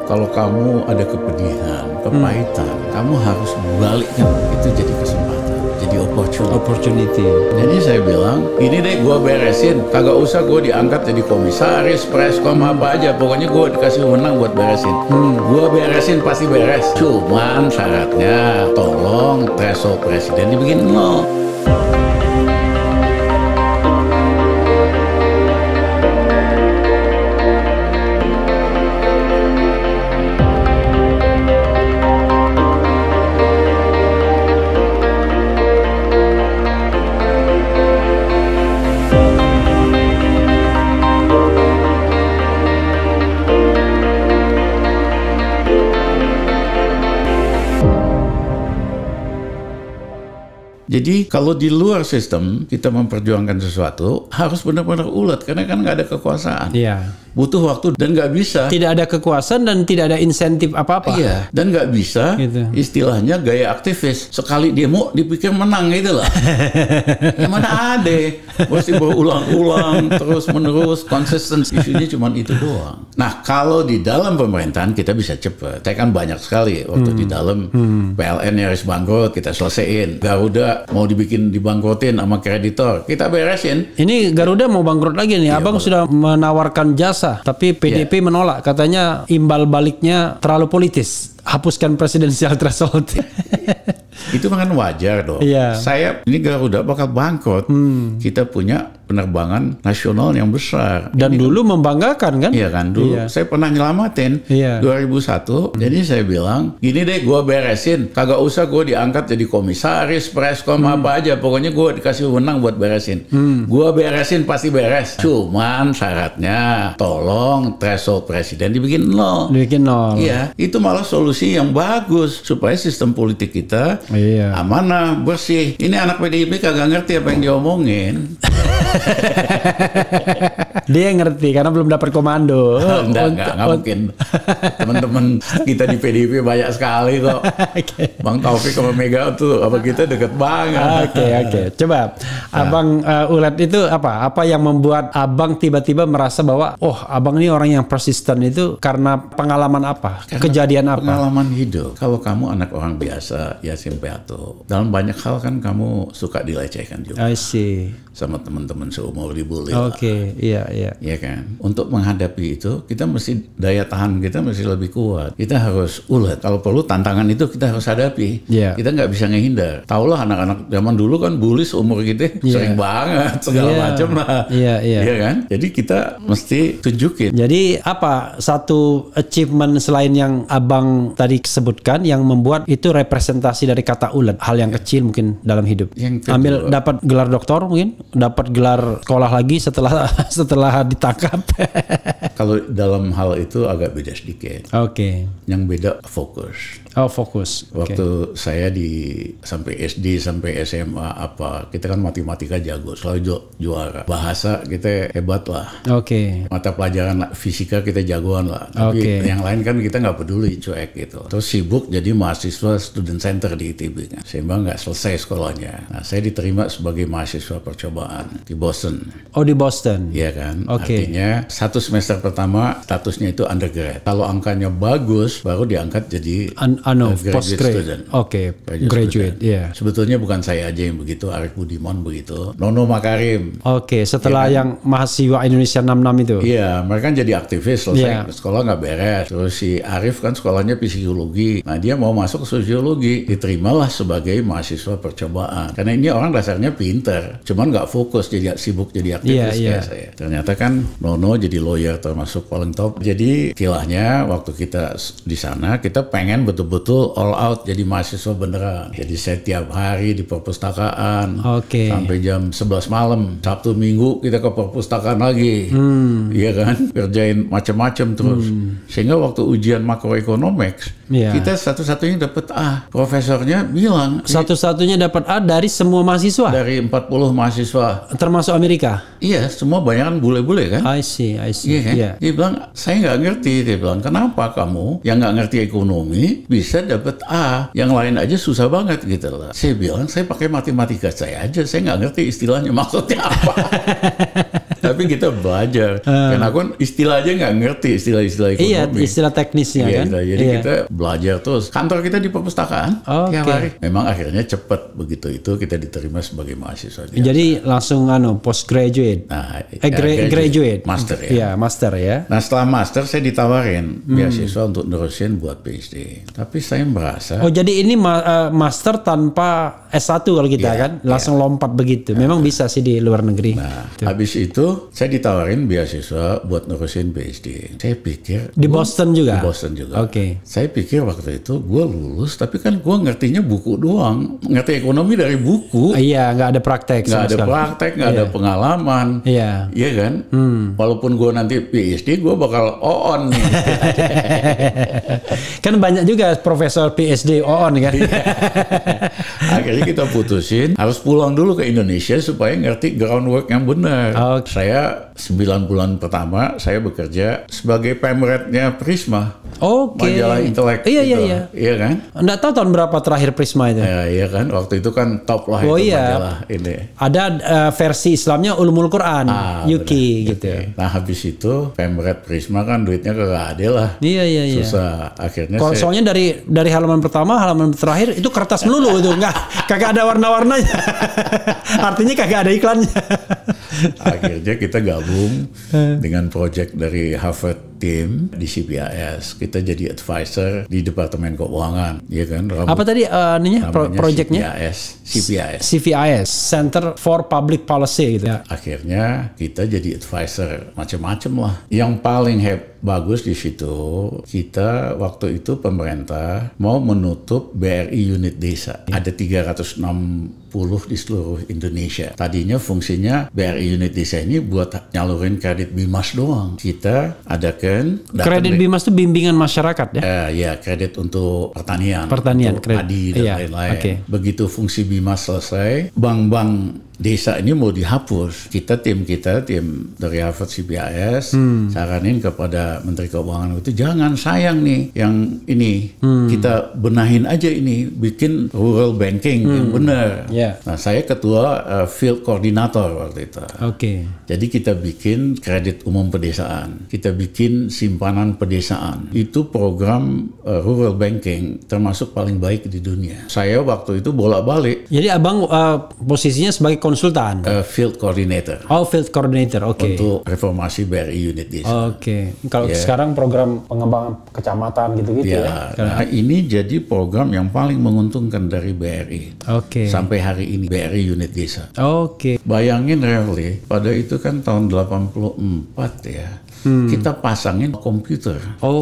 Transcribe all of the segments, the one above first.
Kalau kamu ada kepedihan, kepahitan, kamu harus balikkan itu jadi kesempatan, jadi opportunity. Jadi saya bilang, ini deh gue beresin, kagak usah gue diangkat jadi komisaris, preskom apa aja, pokoknya gue dikasih wewenang buat beresin. Gue beresin pasti beres. Cuman syaratnya, tolong threshold presiden dibikin 0. Jadi kalau di luar sistem kita memperjuangkan sesuatu harus benar-benar ulet karena kan nggak ada kekuasaan. Iya. Butuh waktu dan nggak bisa. Tidak ada kekuasaan dan tidak ada insentif apa-apa. Iya. Dan nggak bisa gitu. Istilahnya gaya aktivis. Sekali demo dipikir menang gitu lah. Yang mana ada? Mesti berulang-ulang terus menerus konsisten. Isunya cuma itu doang. Nah kalau di dalam pemerintahan kita bisa cepet. Saya kan banyak sekali waktu di dalam PLN nyaris bangkrut kita selesaiin. Garuda mau dibangkrutin sama kreditor, kita beresin. Ini Garuda mau bangkrut lagi nih. Iya, Abang sudah menawarkan jasa, tapi PDIP menolak. Katanya imbal baliknya terlalu politis. Hapuskan presidensial threshold. Itu kan wajar dong. Iya. Ini Garuda bakal bangkrut. Kita punya penerbangan nasional yang besar. Dan ini dulu membanggakan kan? Iya kan, dulu saya pernah nyelamatin 2001. Jadi saya bilang, gini deh gue beresin, kagak usah gue diangkat jadi komisaris, preskom apa aja, pokoknya gue dikasih wewenang buat beresin. Gue beresin pasti beres. Cuman syaratnya, tolong threshold presiden dibikin 0. Dibikin 0. Iya, itu malah solusi yang bagus supaya sistem politik kita amanah, bersih. Ini anak PDIP kagak ngerti apa yang diomongin. Dia ngerti karena belum dapat komando. Enggak mungkin. Teman-teman kita di PDIP banyak sekali kok. Bang Taufik sama Mega tuh apa kita deket banget. Oke. Coba Abang Ulet itu apa? Apa yang membuat Abang tiba-tiba merasa bahwa Abang ini orang yang persisten itu karena pengalaman apa? Karena kejadian apa? Pengalaman hidup. Kalau kamu anak orang biasa, yatim piatu, dalam banyak hal kan kamu suka dilecehkan juga. I see. Sama teman-teman seumur dibully. Oke, iya. Iya kan. Untuk menghadapi itu, kita mesti daya tahan kita mesti lebih kuat. Kita harus ulet. Kalau perlu tantangan itu kita harus hadapi. Kita nggak bisa ngehindar. Taulah anak-anak zaman dulu kan bully seumur kita sering banget segala macam lah. Iya kan. Jadi kita mesti tunjukin. Jadi apa satu achievement selain yang Abang tadi sebutkan yang membuat itu representasi dari kata ulet, hal yang kecil mungkin dalam hidup. Ambil dapat gelar doktor mungkin, dapat gelar sekolah lagi setelah ditangkap. Kalau dalam hal itu agak beda sedikit. Oke. Yang beda fokus. Fokus. Waktu saya sampai SD sampai SMA kita kan matematika jago, selalu juara. Bahasa kita hebat lah. Oke. Mata pelajaran fisika kita jagoan lah. Tapi yang lain kan kita nggak peduli, cuek gitu. Terus sibuk jadi mahasiswa student center di ITB kan. Sehingga nggak selesai sekolahnya. Nah, saya diterima sebagai mahasiswa percobaan di Boston. Di Boston. Iya kan. Artinya satu semester pertama statusnya itu undergrad. Kalau angkanya bagus baru diangkat jadi postgrad. Graduate. Sebetulnya bukan saya aja yang begitu, Arif Budiman begitu, Nono Makarim. Setelah yang mahasiswa Indonesia 66 itu. Iya, mereka kan jadi aktivis, selesai sekolah nggak beres. Terus si Arif kan sekolahnya psikologi. Nah, dia mau masuk sosiologi, diterimalah sebagai mahasiswa percobaan. Karena ini orang dasarnya pinter, cuman nggak fokus, jadi sibuk jadi aktivis kayak saya. Ternyata kan Nono jadi lawyer termasuk paling top. Jadi istilahnya waktu kita di sana kita pengen betul-betul all out jadi mahasiswa beneran. Jadi saya tiap hari di perpustakaan sampai jam 11 malam. Sabtu Minggu kita ke perpustakaan lagi. Iya kan? Kerjain macam-macam terus. Sehingga waktu ujian makroeconomics kita satu-satunya dapat A. Profesornya bilang satu-satunya dapat A dari semua mahasiswa? Dari 40 mahasiswa. Termasuk Amerika? Iya, semua banyak kan bule-bule kan? I see. Iya kan? Dia bilang, saya nggak ngerti. Dia bilang, kenapa kamu yang nggak ngerti ekonomi bisa dapat A, yang lain aja susah banget gitu loh. Saya bilang, saya pakai matematika saya aja, saya nggak ngerti istilahnya maksudnya apa. Tapi Tapi kita belajar. Karena aku kan istilah aja nggak ngerti, istilah-istilah ekonomi. Iya, istilah teknisnya kan. Jadi kita belajar terus. Kantor kita di perpustakaan tiap hari. Memang akhirnya cepat begitu itu kita diterima sebagai mahasiswa. Jadi langsung postgraduate. Nah, graduate. Master ya. Iya, master ya. Nah, setelah master saya ditawarin beasiswa untuk nerusin buat PhD. Tapi saya merasa jadi ini master tanpa S1 kalau kita kan langsung lompat begitu. Memang bisa sih di luar negeri. Nah, habis itu saya ditawarin beasiswa buat nerusin PhD. Saya pikir di Boston juga. Di Boston juga. Oke. Saya pikir waktu itu gue lulus, tapi kan gue ngertinya buku doang, ngerti ekonomi dari buku. Iya, nggak ada praktek. Nggak ada praktek, nggak ada pengalaman. Iya. Iya kan? Walaupun gue nanti PhD, gue bakal on nih. Kan banyak juga profesor PhD on kan. Akhirnya kita putusin harus pulang dulu ke Indonesia supaya ngerti groundwork yang benar. Saya 9 bulan pertama saya bekerja sebagai pemretnya Prisma. Majalah intelek. Iya. Iya kan? Nggak tahu tahun berapa terakhir Prisma itu. Iya kan? Waktu itu kan top lah itu majalah ini. Ada versi Islamnya Ulumul Quran, UK gitu. Nah habis itu pemret Prisma kan duitnya kagak ada lah. Iya. Susah. Akhirnya soalnya dari halaman pertama, halaman terakhir itu kertas melulu itu, kagak ada warna-warnanya. Artinya kagak ada iklannya. Akhirnya kita gabung dengan project dari Harvard Team di CPIS. Kita jadi advisor di Departemen Keuangan, ya kan? Apa tadi projectnya? CPIS, Center for Public Policy gitu ya. Akhirnya kita jadi advisor macam-macam lah. Yang paling bagus di situ, kita waktu itu pemerintah mau menutup BRI unit desa. Ada 360 di seluruh Indonesia. Tadinya fungsinya BRI unit desa ini buat nyalurin kredit BIMAS doang. Kita adakan kredit BIMAS itu bimbingan masyarakat ya? Ya, kredit untuk pertanian untuk kredit. padi dan lain-lain. Begitu fungsi BIMAS selesai, bank-bank desa ini mau dihapus. Tim dari Harvard CPIS saranin kepada Menteri Keuangan itu jangan, sayang nih yang ini kita benahin aja ini, bikin rural banking yang benar. Nah, saya ketua field coordinator waktu itu. Jadi kita bikin kredit umum pedesaan, kita bikin simpanan pedesaan. Itu program rural banking termasuk paling baik di dunia. Saya waktu itu bolak-balik. Jadi abang posisinya sebagai konsultan? Field coordinator. Field coordinator, Untuk reformasi BRI unit desa. Kalau sekarang program pengembangan kecamatan gitu-gitu ya? Nah, ini jadi program yang paling menguntungkan dari BRI. Sampai hari ini, BRI unit desa. Bayangin Rally, pada itu kan tahun 84 ya. Kita pasangin komputer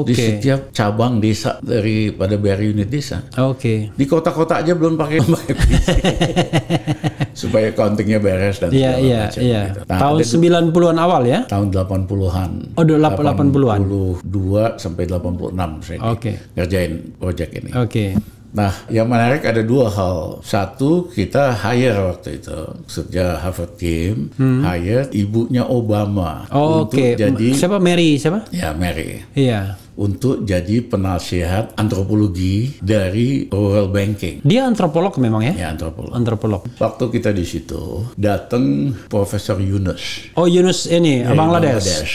di setiap cabang desa daripada BRI unit desa. Di kota-kota aja belum pakai PC. Supaya countingnya beres dan segala macam. Gitu. Nah, tahun 90-an awal ya? Tahun 80-an. 80-an. 82 sampai 86 saya ngerjain proyek ini. Nah, yang menarik ada dua hal. Satu, kita hire waktu itu, sejak Harvard Team, hire ibunya Obama untuk jadi. Siapa? Mary siapa? Ya, Mary. Iya. Untuk jadi penasihat antropologi dari rural banking. Dia antropolog memang ya? Ya, antropolog. Waktu kita di situ, datang Profesor Yunus. Yunus ini, Bangladesh.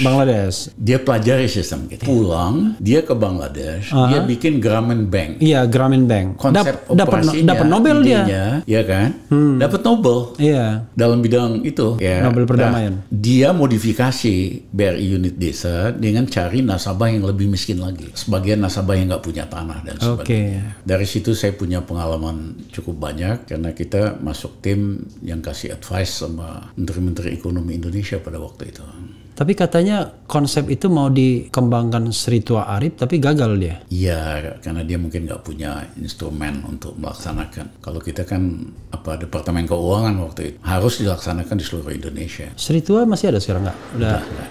Dia pelajari sistem kita. Pulang, dia ke Bangladesh, dia bikin Grameen Bank. Iya, Grameen Bank. Konsep operasinya, dapat Nobel idenya, ya kan? Dapat Nobel. Iya. Dalam bidang itu. Ya. Nobel perdamaian. Dia modifikasi BRI unit desa dengan cari nasabah yang lebih miskin lagi. Sebagian nasabah yang nggak punya tanah dan sebagainya. Dari situ saya punya pengalaman cukup banyak karena kita masuk tim yang kasih advice sama menteri-menteri ekonomi Indonesia pada waktu itu. Tapi katanya konsep itu mau dikembangkan Sri Tua Arif tapi gagal dia. Iya, karena dia mungkin nggak punya instrumen untuk melaksanakan. Kalau kita kan Departemen Keuangan waktu itu harus dilaksanakan di seluruh Indonesia. Sri Tua masih ada sekarang nggak?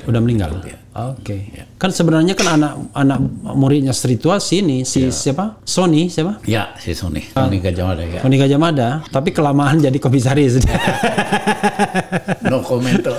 Udah meninggal. Ya. Kan sebenarnya kan anak muridnya Sri Tua siapa? Sony siapa? Ya, si Sony Gajah Mada ya. Sony Gajah Mada, tapi kelamaan jadi komisaris. No komentar.